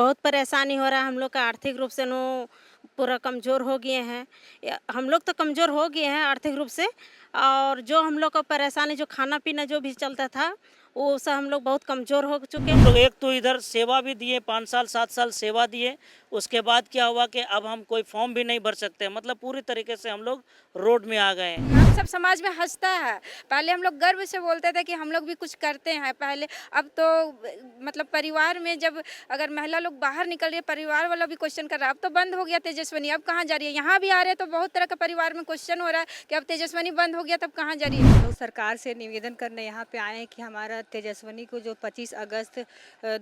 बहुत परेशानी हो रहा है, हम लोग का आर्थिक रूप से नो पूरा कमज़ोर हो गए हैं। हम लोग तो कमज़ोर हो गए हैं आर्थिक रूप से, और जो हम लोग का परेशानी जो खाना-पीना जो भी चलता था, वो सब हम लोग बहुत कमज़ोर हो चुके हम हैं। लोग एक तो इधर सेवा भी दिए, 5 साल 7 साल सेवा दिए। उसके बाद क्या हुआ कि अब हम कोई फॉर्म भी नहीं भर सकते, मतलब पूरी तरीके से हम लोग रोड में आ गए हैं। हम सब समाज में हँसता है। पहले हम लोग गर्व से बोलते थे कि हम लोग भी कुछ करते हैं पहले। अब तो मतलब परिवार में जब अगर महिला लोग बाहर निकल रही है, परिवार वाला भी क्वेश्चन कर रहा है। अब तो बंद हो गया तेजस्विनी, अब कहाँ जा रही है? यहाँ भी आ रहे हैं तो बहुत तरह का परिवार में क्वेश्चन हो रहा है कि अब तेजस्विनी बंद हो गया तब कहाँ जा रही है? लोग सरकार से निवेदन करने यहाँ पे आए हैं कि हमारा तेजस्विनी को जो 25 अगस्त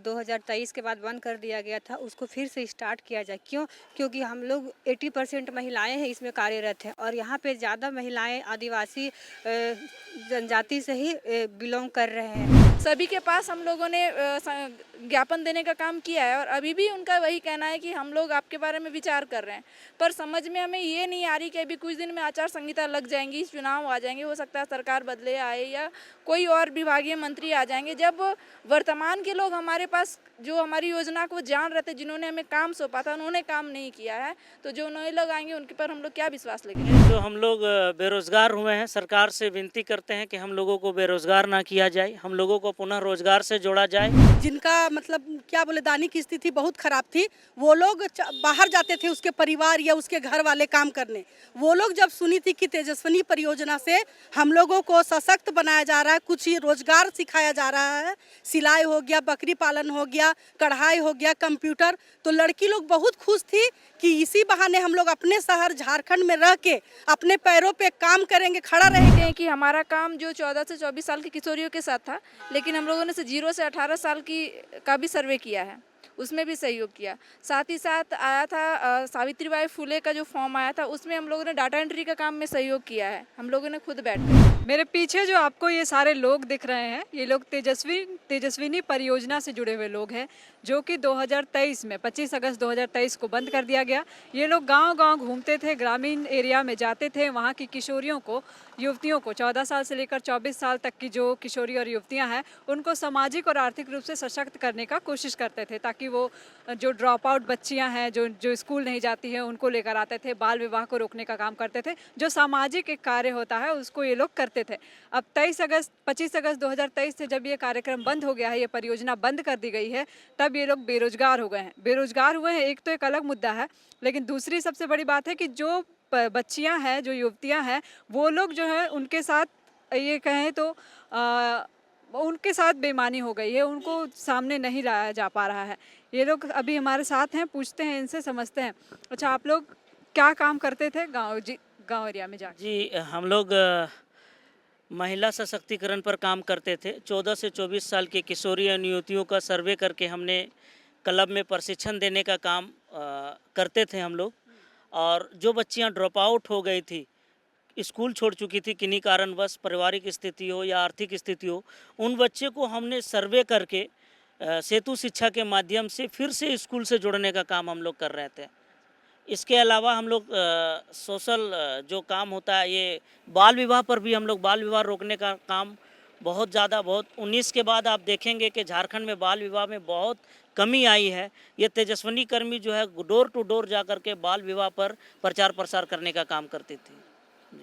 2023 के बाद बंद कर दिया गया था, उसको फिर से स्टार्ट किया जाए। क्यों? क्योंकि हम लोग 80% महिलाएं हैं इसमें कार्यरत हैं, और यहाँ पे ज़्यादा महिलाएं आदिवासी जनजाति से ही बिलोंग कर रहे हैं। सभी के पास हम लोगों ने ज्ञापन देने का काम किया है, और अभी भी उनका वही कहना है कि हम लोग आपके बारे में विचार कर रहे हैं। पर समझ में हमें ये नहीं आ रही कि अभी कुछ दिन में आचार संहिता लग जाएंगी, चुनाव आ जाएंगे, हो सकता है सरकार बदले आए या कोई और विभागीय मंत्री आ जाएंगे। जब वर्तमान के लोग हमारे पास जो हमारी योजना को जान रहे थे, जिन्होंने हमें काम सौंपा था, उन्होंने काम नहीं किया है, तो जो नए लोग आएंगे उनके पर हम लोग क्या विश्वास लेंगे? जो हम लोग बेरोजगार हुए हैं, सरकार से विनती करते हैं कि हम लोगों को बेरोजगार ना किया जाए, हम लोगों को पुनः रोजगार से जोड़ा जाए। जिनका मतलब क्या बोले दैनिक स्थिति बहुत खराब थी, वो लोग बाहर जाते थे उसके परिवार या उसके घर वाले काम करने। वो लोग जब सुनी थी कि तेजस्विनी परियोजना से हम लोगों को सशक्त बनाया जा रहा है, कुछ ही रोजगार सिखाया जा रहा है, सिलाई हो गया, बकरी पालन हो गया, कढ़ाई हो गया, कंप्यूटर, तो लड़की लोग बहुत खुश थी कि इसी बहाने हम लोग अपने शहर झारखंड में रह के अपने पैरों पे काम करेंगे, खड़ा रहेंगे। हैं कि हमारा काम जो 14 से 24 साल की किशोरियों के साथ था, लेकिन हम लोगों ने 0 से 18 साल की का भी सर्वे किया है, उसमें भी सहयोग किया। साथ ही साथ आया था सावित्रीबाई फुले का जो फॉर्म आया था, उसमें हम लोगों ने डाटा एंट्री का काम में सहयोग किया है, हम लोगों ने खुद बैठ कर। मेरे पीछे जो आपको ये सारे लोग दिख रहे हैं, ये लोग तेजस्विनी परियोजना से जुड़े हुए लोग हैं, जो कि 2023 में 25 अगस्त 2023 को बंद कर दिया गया। ये लोग गांव-गांव घूमते थे, ग्रामीण एरिया में जाते थे, वहाँ की किशोरियों को, युवतियों को, 14 साल से लेकर 24 साल तक की जो किशोरी और युवतियाँ हैं, उनको सामाजिक और आर्थिक रूप से सशक्त करने का कोशिश करते थे, ताकि वो जो ड्रॉप आउट बच्चियाँ हैं, जो स्कूल नहीं जाती हैं, उनको लेकर आते थे, बाल विवाह को रोकने का काम करते थे। जो सामाजिक एक कार्य होता है उसको ये लोग करते थे। अब 25 अगस्त 2023 से जब ये कार्यक्रम बंद हो गया है, ये परियोजना बंद कर दी गई है, तब ये लोग बेरोजगार हो गए हैं। बेरोजगार हुए हैं एक तो एक अलग मुद्दा है, लेकिन दूसरी सबसे बड़ी बात है कि जो बच्चियां हैं, जो युवतियां हैं, वो लोग जो है उनके साथ ये कहें तो उनके साथ बेईमानी हो गई है, उनको सामने नहीं लाया जा पा रहा है। ये लोग अभी हमारे साथ हैं, पूछते हैं इनसे, समझते हैं। अच्छा, आप लोग क्या काम करते थे गाँव एरिया में जाके? जी, हम लोग महिला सशक्तिकरण पर काम करते थे। 14 से 24 साल के किशोरी और युवतियों का सर्वे करके हमने क्लब में प्रशिक्षण देने का काम करते थे हम लोग। और जो बच्चियां ड्रॉप आउट हो गई थी, स्कूल छोड़ चुकी थी किन्हीं कारणवश, पारिवारिक स्थिति हो या आर्थिक स्थिति हो, उन बच्चे को हमने सर्वे करके सेतु शिक्षा के माध्यम से फिर से स्कूल से जोड़ने का काम हम लोग कर रहे थे। इसके अलावा हम लोग सोशल जो काम होता है, ये बाल विवाह पर भी हम लोग बाल विवाह रोकने का काम बहुत ज़्यादा 19 के बाद आप देखेंगे कि झारखंड में बाल विवाह में बहुत कमी आई है। ये तेजस्विनी कर्मी जो है डोर टू डोर जा कर के बाल विवाह पर प्रचार प्रसार करने का काम करती थी।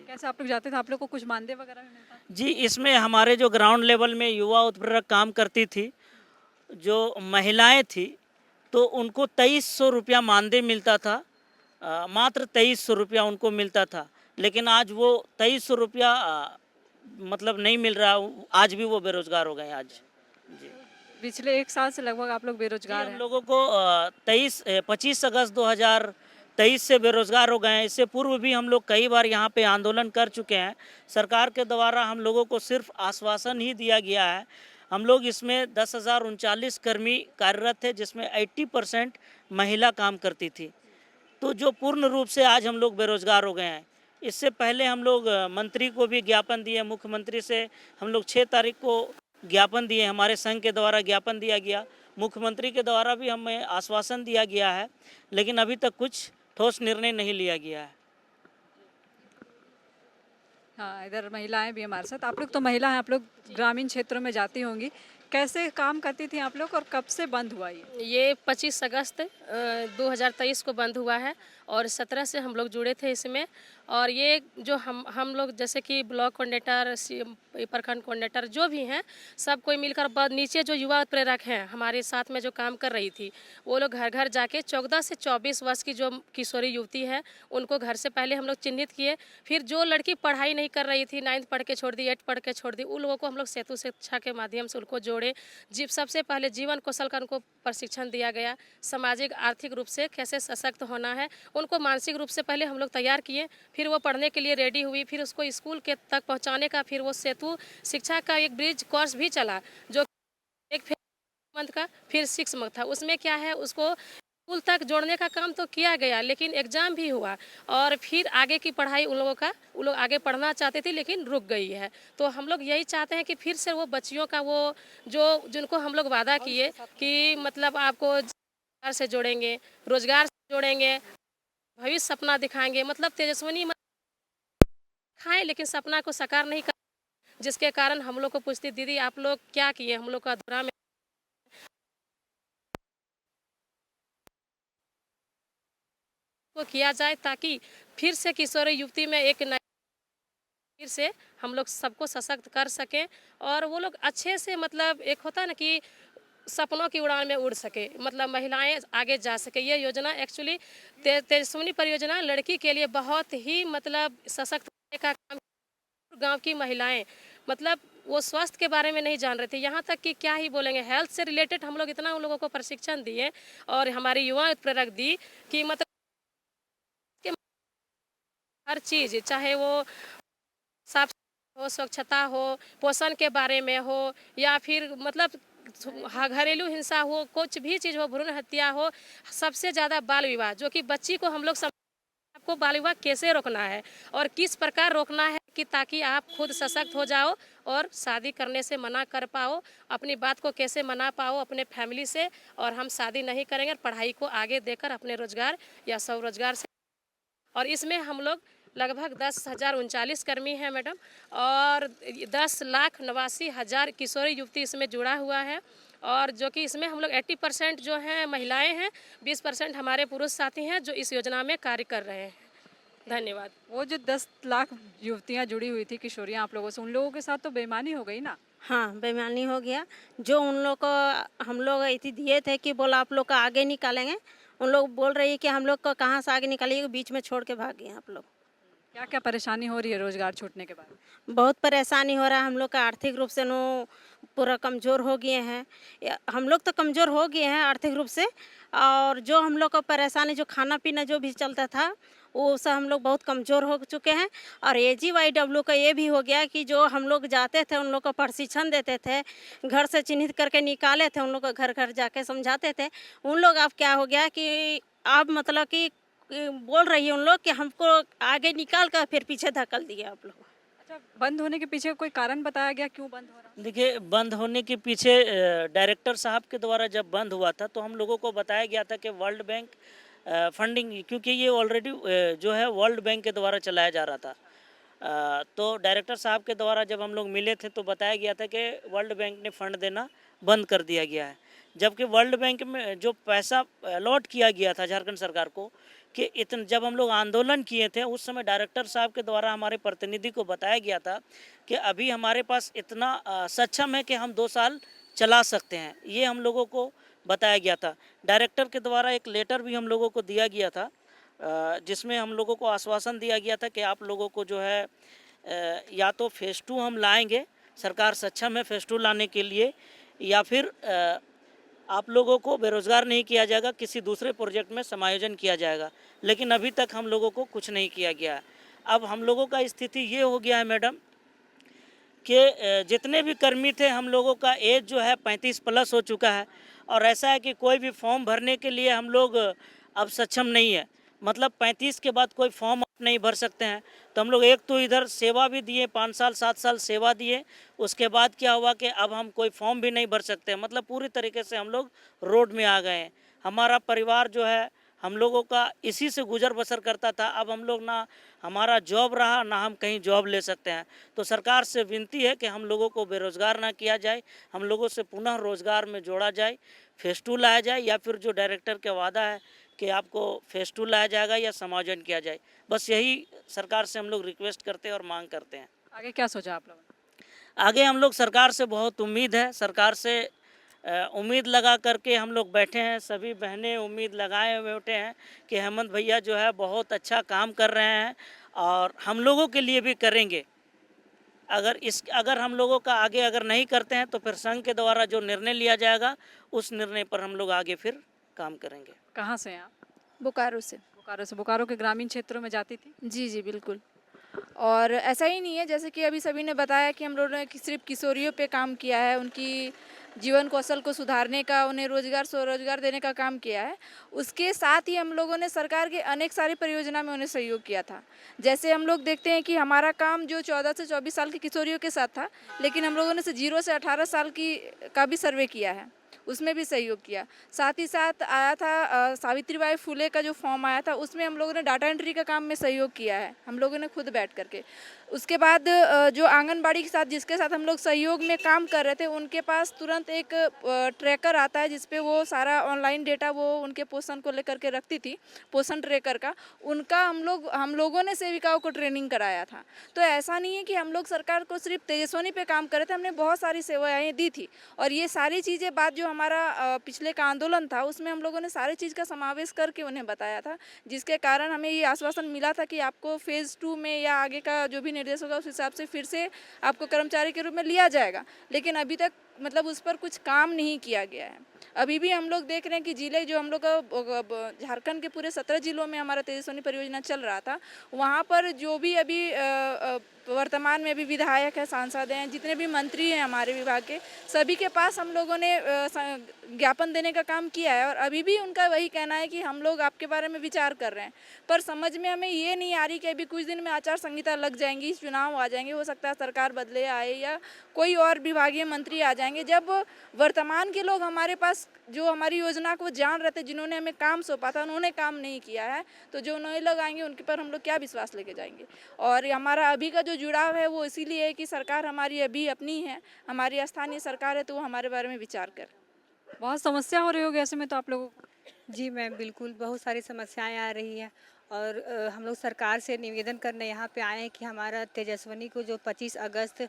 कैसे आप लोग जाते थे? आप लोग को कुछ मानदेय वगैरह भी मिलता था? जी, इसमें हमारे जो ग्राउंड लेवल में युवा उत्प्रेरक काम करती थी, जो महिलाएं थी, तो उनको 2300 रुपया मानदेय मिलता था। मात्र 2300 रुपया उनको मिलता था, लेकिन आज वो 2300 रुपया मतलब नहीं मिल रहा। आज भी वो बेरोजगार हो गए आज। जी, पिछले 1 साल से लगभग आप लोग बेरोजगार हम हैं। लोगों को 25 अगस्त 2023 से बेरोजगार हो गए हैं। इससे पूर्व भी हम लोग कई बार यहाँ पे आंदोलन कर चुके हैं। सरकार के द्वारा हम लोगों को सिर्फ आश्वासन ही दिया गया है। हम लोग इसमें 10,039 कर्मी कार्यरत थे, जिसमें 80% महिला काम करती थी। तो जो पूर्ण रूप से आज हम लोग बेरोजगार हो गए हैं। इससे पहले हम लोग मंत्री को भी ज्ञापन दिए, मुख्यमंत्री से हम लोग 6 तारीख को ज्ञापन दिए, हमारे संघ के द्वारा ज्ञापन दिया गया, मुख्यमंत्री के द्वारा भी हमें आश्वासन दिया गया है, लेकिन अभी तक कुछ ठोस निर्णय नहीं लिया गया है। हाँ, इधर महिलाएं भी हमारे साथ। आप लोग तो महिला हैं, आप लोग ग्रामीण क्षेत्रों में जाती होंगी। कैसे काम करती थी आप लोग और कब से बंद हुआ ये? ये 25 अगस्त 2023 को बंद हुआ है और 17 से हम लोग जुड़े थे इसमें। और ये जो हम लोग जैसे कि ब्लॉक कोऑर्डिनेटर, प्रखंड कोऑर्डिनेटर जो भी हैं, सब कोई मिलकर नीचे जो युवा प्रेरक हैं हमारे साथ में जो काम कर रही थी, वो लोग घर घर जाके 14 से 24 वर्ष की जो किशोरी युवती है उनको घर से पहले हम लोग चिन्हित किए। फिर जो लड़की पढ़ाई नहीं कर रही थी, 9th पढ़ के छोड़ दी, 8th पढ़ के छोड़ दी, उन लोगों को हम लोग सेतु शिक्षा के माध्यम से उनको जोड़े। सबसे पहले जीवन कौशल का उनको प्रशिक्षण दिया गया। सामाजिक आर्थिक रूप से कैसे सशक्त होना है उनको मानसिक रूप से पहले हम लोग तैयार किए। फिर वो पढ़ने के लिए रेडी हुई। फिर उसको स्कूल के तक पहुंचाने का फिर वो सेतु शिक्षा का एक ब्रिज कोर्स भी चला, जो एक मंथ का फिर 6 मंथ था। उसमें क्या है, उसको स्कूल तक जोड़ने का काम तो किया गया, लेकिन एग्ज़ाम भी हुआ। और फिर आगे की पढ़ाई उन लोग आगे पढ़ना चाहते थे लेकिन रुक गई है। तो हम लोग यही चाहते हैं कि फिर से वो बच्चियों का वो जिनको हम लोग वादा किए कि मतलब आपको रोजगार से जोड़ेंगे, रोजगार से जोड़ेंगे, भविष्य सपना दिखाएंगे, मतलब तेजस्विनी खाएं लेकिन सपना को साकार नहीं कर, जिसके कारण हम लोग को पूछती दीदी आप लोग क्या किए, हम लोग का अधूरा में को किया जाए ताकि फिर से किशोरी युवती में एक नई फिर से हम लोग सबको सशक्त कर सकें और वो लोग अच्छे से, मतलब एक होता है ना कि सपनों की उड़ान में उड़ सके, मतलब महिलाएं आगे जा सके। ये योजना एक्चुअली तेजस्विनी परियोजना लड़की के लिए बहुत ही मतलब सशक्त करने का काम। गांव की महिलाएं मतलब वो स्वास्थ्य के बारे में नहीं जान रहे थे, यहाँ तक कि क्या ही बोलेंगे, हेल्थ से रिलेटेड हम लोग इतना उन लोगों को प्रशिक्षण दिए और हमारी युवा प्रेरक दी कि मतलब हर चीज़, चाहे वो साफ हो, स्वच्छता हो, पोषण के बारे में हो, या फिर मतलब घरेलू हिंसा हो, कुछ भी चीज़ हो, भ्रूण हत्या हो, सबसे ज़्यादा बाल विवाह, जो कि बच्ची को हम लोग आपको बाल विवाह कैसे रोकना है और किस प्रकार रोकना है कि ताकि आप खुद सशक्त हो जाओ और शादी करने से मना कर पाओ, अपनी बात को कैसे मना पाओ अपने फैमिली से, और हम शादी नहीं करेंगे, पढ़ाई को आगे देकर अपने रोजगार या स्वरोजगार से। और इसमें हम लोग लगभग 10,039 कर्मी हैं मैडम, और 10,89,000 किशोरी युवती इसमें जुड़ा हुआ है। और जो कि इसमें हम लोग 80% जो हैं महिलाएं हैं, 20% हमारे पुरुष साथी हैं जो इस योजना में कार्य कर रहे हैं। धन्यवाद। वो जो 10 लाख युवतियाँ जुड़ी हुई थी किशोरियाँ आप लोगों से, उन लोगों के साथ तो बेईमानी हो गई ना? हाँ, बेईमानी हो गया। जो उन लोग को हम लोग इतनी दिए थे कि बोला आप लोग का आगे निकालेंगे, उन लोग बोल रही है कि हम लोग को कहाँ से आगे निकालिए, बीच में छोड़ के भाग गए आप लोग। क्या क्या परेशानी हो रही है रोजगार छूटने के बाद? बहुत परेशानी हो रहा है, हम लोग का आर्थिक रूप से पूरा कमज़ोर हो गए हैं। हम लोग तो कमज़ोर हो गए हैं आर्थिक रूप से, और जो हम लोग का परेशानी, जो खाना पीना जो भी चलता था, वो सब हम लोग बहुत कमज़ोर हो चुके हैं। और AGYW का ये भी हो गया कि जो हम लोग जाते थे उन लोग को प्रशिक्षण देते थे, घर से चिन्हित करके निकाले थे, उन लोग को घर घर जाके समझाते थे। उन लोग अब क्या हो गया कि आप मतलब कि बोल रही है उन लोग कि हमको आगे निकाल कर फिर पीछे धकेल दिए आप लोग। अच्छा, बंद होने के पीछे कोई कारण बताया गया क्यों बंद हो रहा? देखिए, बंद होने के पीछे डायरेक्टर साहब के द्वारा जब बंद हुआ था तो हम लोगों को बताया गया था कि वर्ल्ड बैंक फंडिंग, क्योंकि ये ऑलरेडी जो है वर्ल्ड बैंक के द्वारा चलाया जा रहा था। तो डायरेक्टर साहब के द्वारा जब हम लोग मिले थे तो बताया गया था कि वर्ल्ड बैंक ने फ़ंड देना बंद कर दिया गया है, जबकि वर्ल्ड बैंक में जो पैसा अलॉट किया गया था झारखंड सरकार को, कि इतने जब हम लोग आंदोलन किए थे उस समय डायरेक्टर साहब के द्वारा हमारे प्रतिनिधि को बताया गया था कि अभी हमारे पास इतना सक्षम है कि हम 2 साल चला सकते हैं, ये हम लोगों को बताया गया था। डायरेक्टर के द्वारा एक लेटर भी हम लोगों को दिया गया था, जिसमें हम लोगों को आश्वासन दिया गया था कि आप लोगों को जो है या तो फेज़ 2 हम लाएंगे, सरकार सक्षम है फेज़ 2 लाने के लिए, या फिर आप लोगों को बेरोज़गार नहीं किया जाएगा, किसी दूसरे प्रोजेक्ट में समायोजन किया जाएगा। लेकिन अभी तक हम लोगों को कुछ नहीं किया गया है। अब हम लोगों का स्थिति ये हो गया है मैडम कि जितने भी कर्मी थे, हम लोगों का एज जो है 35 प्लस हो चुका है, और ऐसा है कि कोई भी फॉर्म भरने के लिए हम लोग अब सक्षम नहीं है। मतलब 35 के बाद कोई फॉर्म आप नहीं भर सकते हैं। तो हम लोग एक तो इधर सेवा भी दिए, 5 साल 7 साल सेवा दिए, उसके बाद क्या हुआ कि अब हम कोई फॉर्म भी नहीं भर सकते। मतलब पूरी तरीके से हम लोग रोड में आ गए हैं। हमारा परिवार जो है, हम लोगों का इसी से गुजर बसर करता था। अब हम लोग ना हमारा जॉब रहा ना हम कहीं जॉब ले सकते हैं। तो सरकार से विनती है कि हम लोगों को बेरोज़गार ना किया जाए, हम लोगों से पुनः रोज़गार में जोड़ा जाए, फेज़ 2 लाया जाए या फिर जो डायरेक्टर का वादा है कि आपको फेज़ 2 लाया जाएगा या समायोजन किया जाए। बस यही सरकार से हम लोग रिक्वेस्ट करते हैं और मांग करते हैं। आगे क्या सोचा आप लोगों ने? आगे हम लोग सरकार से बहुत उम्मीद है, सरकार से उम्मीद लगा करके हम लोग बैठे हैं। सभी बहनें उम्मीद लगाए हुए बैठे हैं कि हेमंत भैया जो है बहुत अच्छा काम कर रहे हैं और हम लोगों के लिए भी करेंगे। अगर हम लोगों का आगे अगर नहीं करते हैं तो फिर संघ के द्वारा जो निर्णय लिया जाएगा उस निर्णय पर हम लोग आगे फिर काम करेंगे। कहाँ से हैं आप? बोकारो से। बोकारो से। बोकारो के ग्रामीण क्षेत्रों में जाती थी? जी जी बिल्कुल। और ऐसा ही नहीं है, जैसे कि अभी सभी ने बताया कि हम लोगों ने सिर्फ किशोरियों पे काम किया है, उनकी जीवन कौशल को सुधारने का, उन्हें रोजगार स्वरोजगार देने का काम किया है। उसके साथ ही हम लोगों ने सरकार के अनेक सारी परियोजना में उन्हें सहयोग किया था। जैसे हम लोग देखते हैं कि हमारा काम जो 14 से 24 साल की किशोरियों के साथ था, लेकिन हम लोगों ने 0 से 18 साल की का भी सर्वे किया है, उसमें भी सहयोग किया। साथ ही साथ आया था सावित्रीबाई फुले का जो फॉर्म आया था, उसमें हम लोगों ने डाटा एंट्री का काम में सहयोग किया है, हम लोगों ने खुद बैठ करके। उसके बाद जो आंगनबाड़ी के साथ जिसके साथ हम लोग सहयोग में काम कर रहे थे, उनके पास तुरंत एक ट्रैकर आता है जिसपे वो सारा ऑनलाइन डेटा वो उनके पोषण को लेकर के रखती थी, पोषण ट्रैकर का। उनका हम लोगों ने सेविकाओं को ट्रेनिंग कराया था। तो ऐसा नहीं है कि हम लोग सरकार को सिर्फ तेजस्विनी पे काम कर रहे थे, हमने बहुत सारी सेवाएं दी थी। और ये सारी चीज़ें बात जो हमारा पिछले का आंदोलन था, उसमें हम लोगों ने सारी चीज़ का समावेश करके उन्हें बताया था, जिसके कारण हमें ये आश्वासन मिला था कि आपको फेज़ 2 में या आगे का जो भी निर्देश होगा उस हिसाब से फिर से आपको कर्मचारी के रूप में लिया जाएगा। लेकिन अभी तक मतलब उस पर कुछ काम नहीं किया गया है। अभी भी हम लोग देख रहे हैं कि जिले जो हम लोग का झारखंड के पूरे 17 जिलों में हमारा तेजस्विनी परियोजना चल रहा था, वहाँ पर जो भी अभी वर्तमान में अभी विधायक है, सांसद हैं, जितने भी मंत्री हैं हमारे विभाग के, सभी के पास हम लोगों ने ज्ञापन देने का काम किया है। और अभी भी उनका वही कहना है कि हम लोग आपके बारे में विचार कर रहे हैं। पर समझ में हमें ये नहीं आ रही कि अभी कुछ दिन में आचार संहिता लग जाएंगी, चुनाव आ जाएंगे, हो सकता है सरकार बदले आए या कोई और विभागीय मंत्री आ जाएंगे। जब वर्तमान के लोग हमारे पास जो हमारी योजना को जान रहे थे, जिन्होंने हमें काम सौंपा था, उन्होंने काम नहीं किया है, तो जो नए लोग आएंगे उनके पर हम लोग क्या विश्वास लेके जाएंगे। और हमारा अभी का जो जुड़ाव है वो इसीलिए है कि सरकार हमारी अभी अपनी है, हमारी स्थानीय सरकार है, तो वो हमारे बारे में विचार कर। बहुत समस्या हो रही होगी ऐसे में तो आप लोगों को? जी मैम, बिल्कुल बहुत सारी समस्याएं आ रही हैं और हम लोग सरकार से निवेदन करने यहाँ पे आए हैं कि हमारा तेजस्विनी को जो 25 अगस्त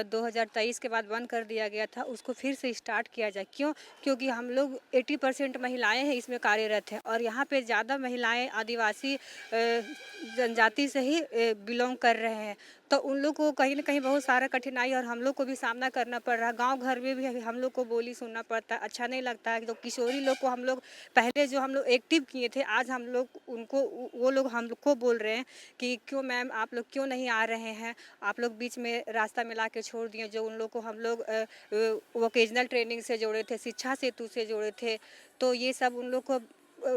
2023 के बाद बंद कर दिया गया था, उसको फिर से स्टार्ट किया जाए। क्यों? क्योंकि हम लोग 80% महिलाएं हैं इसमें कार्यरत हैं और यहाँ पे ज़्यादा महिलाएं आदिवासी जनजाति से ही बिलोंग कर रहे हैं। तो उन लोग को कहीं ना कहीं बहुत सारा कठिनाई और हम लोग को भी सामना करना पड़ रहा है। गांव घर में भी हम लोग को बोली सुनना पड़ता है, अच्छा नहीं लगता है। तो किशोरी लोग को हम लोग पहले जो हम लोग एक्टिव किए थे, आज हम लोग उनको वो लोग हम लोग को बोल रहे हैं कि क्यों मैम आप लोग क्यों नहीं आ रहे हैं, आप लोग बीच में रास्ता मिला के छोड़ दिए। जो उन लोग को हम लोग वोकेशनल ट्रेनिंग से जोड़े थे, शिक्षा सेतु से जोड़े थे, तो ये सब उन लोग को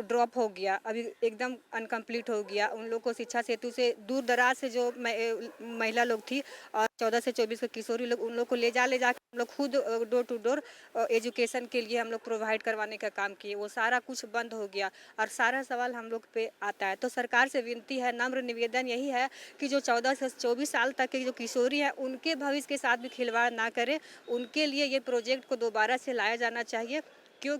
ड्रॉप हो गया, अभी एकदम अनकम्प्लीट हो गया। उन लोग को शिक्षा सेतु से दूर दराज से जो महिला लोग थी और 14 से 24 के किशोरी लोग, उन लोग को ले जा के हम लोग खुद डोर टू डोर एजुकेशन के लिए हम लोग प्रोवाइड करवाने का काम किए। वो सारा कुछ बंद हो गया और सारा सवाल हम लोग पे आता है। तो सरकार से विनती है, नम्र निवेदन यही है कि जो 14 से 24 साल तक के जो किशोरी हैं, उनके भविष्य के साथ भी खिलवाड़ ना करें। उनके लिए ये प्रोजेक्ट को दोबारा से लाया जाना चाहिए। क्यों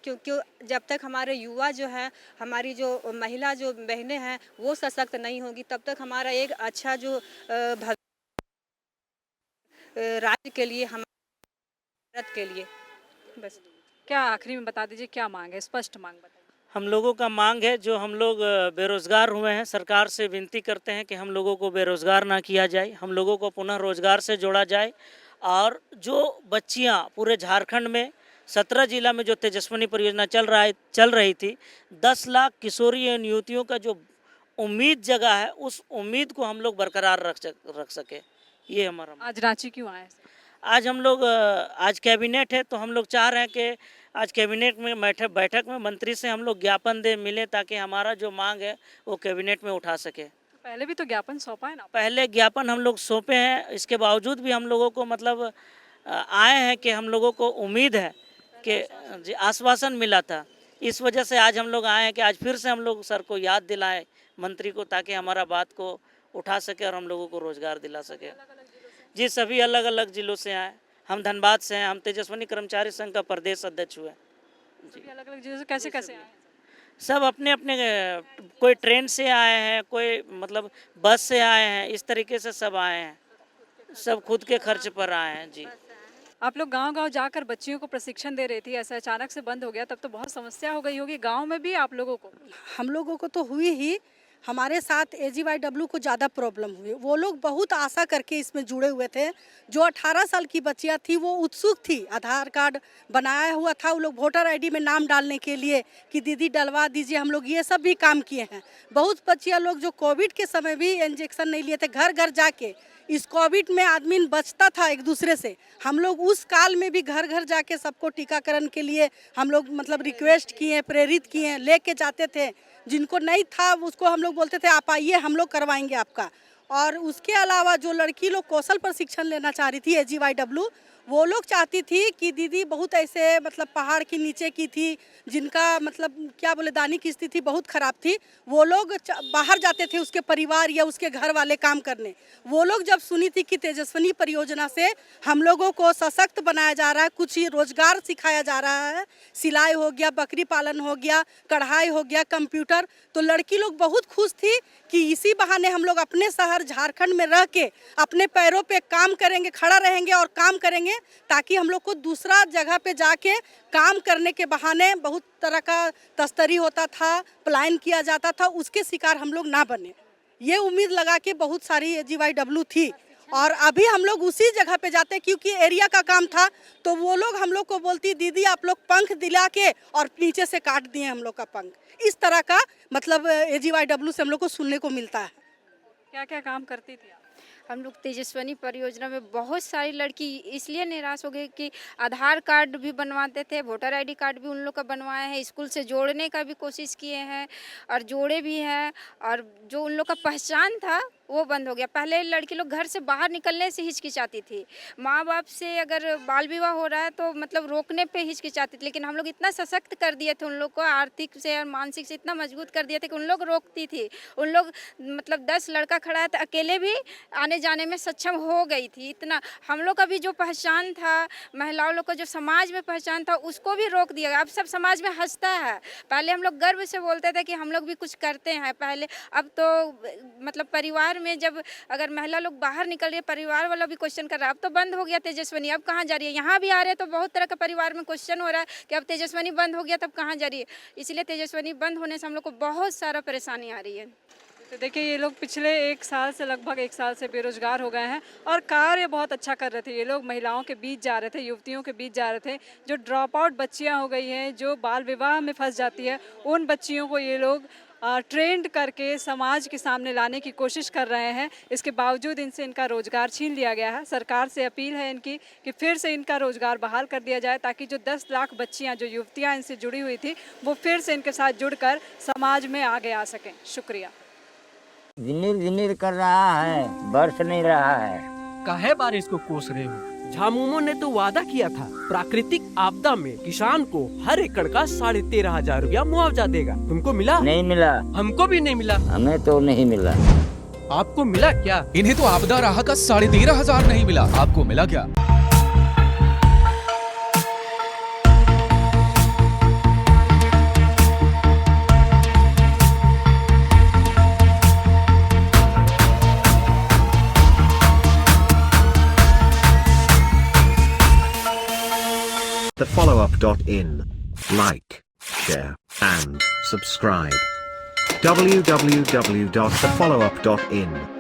जब तक हमारे युवा जो है, हमारी जो महिला जो बहनें हैं वो सशक्त नहीं होगी, तब तक हमारा एक अच्छा जो राज्य के लिए, हमारे भारत के लिए। बस क्या आखिरी में बता दीजिए, क्या मांग है, स्पष्ट मांग बताइए। हम लोगों का मांग है, जो हम लोग बेरोज़गार हुए हैं, सरकार से विनती करते हैं कि हम लोगों को बेरोज़गार ना किया जाए, हम लोगों को पुनः रोज़गार से जोड़ा जाए। और जो बच्चियां पूरे झारखंड में 17 जिला में जो तेजस्विनी परियोजना चल रही थी, 10 लाख किशोरी एवं युवतियों का जो उम्मीद जगह है, उस उम्मीद को हम लोग बरकरार रख सके। ये हमारा आज रांची क्यों आए? आज हम लोग आज कैबिनेट है, तो हम लोग चाह रहे हैं कि आज कैबिनेट में बैठक में मंत्री से हम लोग ज्ञापन मिले, ताकि हमारा जो मांग है वो कैबिनेट में उठा सके। पहले भी तो ज्ञापन सौंपा है ना? पहले ज्ञापन हम लोग सौंपे हैं, इसके बावजूद भी हम लोगों को मतलब आए हैं कि हम लोगों को उम्मीद है कि आश्वासन मिला था इस वजह से आज हम लोग आए हैं कि आज फिर से हम लोग सर को याद दिलाएं, मंत्री को, ताकि हमारा बात को उठा सके और हम लोगों को रोज़गार दिला सके। जी, सभी अलग अलग जिलों से आए। हम धनबाद से हैं, हम तेजस्विनी कर्मचारी संघ का प्रदेश अध्यक्ष हुए। सभी अलग अलग जगह कैसे कैसे आए? सब अपने अपने कोई ट्रेन से आए हैं, कोई मतलब बस से आए हैं, इस तरीके से सब आए हैं, सब खुद के खर्च पर आए हैं। जी, आप लोग गांव-गांव जाकर बच्चियों को प्रशिक्षण दे रही थी, ऐसा अचानक से बंद हो गया, तब तो बहुत समस्या हो गई होगी गांव में भी आप लोगों को। हम लोगों को तो हुई ही, हमारे साथ AGYW को ज़्यादा प्रॉब्लम हुई। वो लोग बहुत आशा करके इसमें जुड़े हुए थे। जो 18 साल की बच्चियां थी वो उत्सुक थी, आधार कार्ड बनाया हुआ था, वो लोग वोटर ID में नाम डालने के लिए कि दीदी डलवा दीजिए, हम लोग ये सब भी काम किए हैं। बहुत बच्चियां लोग जो कोविड के समय भी इंजेक्शन नहीं लिए थे, घर घर जाके, इस कोविड में आदमी बचता था एक दूसरे से, हम लोग उस काल में भी घर घर जाके सबको टीकाकरण के लिए हम लोग मतलब रिक्वेस्ट किए, प्रेरित किए, लेके जाते थे। जिनको नहीं था उसको हम लोग बोलते थे आप आइए, हम लोग करवाएंगे आपका। और उसके अलावा जो लड़की लोग कौशल प्रशिक्षण लेना चाह रही थी AGYW, वो लोग चाहती थी कि दीदी बहुत ऐसे मतलब पहाड़ के नीचे की थी, जिनका मतलब क्या बोले दानी की स्थिति बहुत ख़राब थी, वो लोग बाहर जाते थे उसके परिवार या उसके घर वाले काम करने। वो लोग जब सुनी थी कि तेजस्विनी परियोजना से हम लोगों को सशक्त बनाया जा रहा है, कुछ ही रोजगार सिखाया जा रहा है, सिलाई हो गया, बकरी पालन हो गया, कढ़ाई हो गया, कंप्यूटर, तो लड़की लोग बहुत खुश थी कि इसी बहाने हम लोग अपने शहर झारखंड में रह के अपने पैरों पे काम करेंगे, खड़ा रहेंगे और काम करेंगे, ताकि हम लोग को दूसरा जगह पे जाके काम करने के बहाने बहुत तरह का तस्करी होता था, पलायन किया जाता था, उसके शिकार हम लोग ना बने। ये उम्मीद लगा के बहुत सारी AGYW थी और अभी हम लोग उसी जगह पे जाते, क्योंकि एरिया का काम था, तो वो लोग हम लोग को बोलती दीदी आप लोग पंख दिला के और नीचे से काट दिए हम लोग का पंख। इस तरह का मतलब AGYW से हम लोग को सुनने को मिलता है। क्या क्या काम करती थी आप? हम लोग तेजस्विनी परियोजना में बहुत सारी लड़की इसलिए निराश हो गई कि आधार कार्ड भी बनवाते थे, वोटर ID कार्ड भी उन लोग का बनवाए हैं, स्कूल से जोड़ने का भी कोशिश किए हैं और जोड़े भी हैं, और जो उन लोग का पहचान था वो बंद हो गया। पहले लड़की लोग घर से बाहर निकलने से हिचकिचाती थी, माँ बाप से अगर बाल विवाह हो रहा है तो मतलब रोकने पे हिचकिचाती थी, लेकिन हम लोग इतना सशक्त कर दिए थे उन लोग को, आर्थिक से और मानसिक से इतना मजबूत कर दिए थे कि उन लोग रोकती थी। उन लोग मतलब 10 लड़का खड़ा है तो अकेले भी आने जाने में सक्षम हो गई थी। इतना हम लोग का भी जो पहचान था, महिलाओं लोग का जो समाज में पहचान था, उसको भी रोक दिया गया। अब सब समाज में हंसता है, पहले हम लोग गर्व से बोलते थे कि हम लोग भी कुछ करते हैं पहले, अब तो मतलब परिवार में जब अगर महिला लोग बाहर निकल रही है, परिवार वाला भी क्वेश्चन कर रहा है। अब तो बंद हो गया तेजस्विनी, अब कहाँ जा रही है? यहाँ भी आ रहे हैं तो बहुत तरह का परिवार में क्वेश्चन हो रहा है कि अब तेजस्विनी बंद हो गया तब कहाँ जा रही है। इसलिए तेजस्विनी बंद होने से हम लोग को बहुत सारा परेशानी आ रही है। तो देखिए ये लोग पिछले 1 साल से लगभग 1 साल से बेरोजगार हो गए हैं और कार्य बहुत अच्छा कर रहे थे। ये लोग महिलाओं के बीच जा रहे थे, युवतियों के बीच जा रहे थे। जो ड्रॉप आउट बच्चियाँ हो गई हैं, जो बाल विवाह में फंस जाती है, उन बच्चियों को ये लोग ट्रेंड करके समाज के सामने लाने की कोशिश कर रहे हैं। इसके बावजूद इनसे इनका रोज़गार छीन लिया गया है। सरकार से अपील है इनकी कि फिर से इनका रोज़गार बहाल कर दिया जाए, ताकि जो 10 लाख बच्चियां, जो युवतियां इनसे जुड़ी हुई थी, वो फिर से इनके साथ जुड़कर समाज में आगे आ सकें। शुक्रिया। झिनिर झिनिर कर रहा है, बरस नहीं रहा है। काहे बारिश को कोस रहे हो? झामुमो ने तो वादा किया था प्राकृतिक आपदा में किसान को हर एकड़ का 13,500 रुपया मुआवजा देगा। तुमको मिला? नहीं मिला। हमको भी नहीं मिला। हमें तो नहीं मिला। आपको मिला क्या? इन्हें तो आपदा राहत का 13,500 नहीं मिला, आपको मिला क्या? thefollowup.in. Like, share, and subscribe. www.thefollowup.in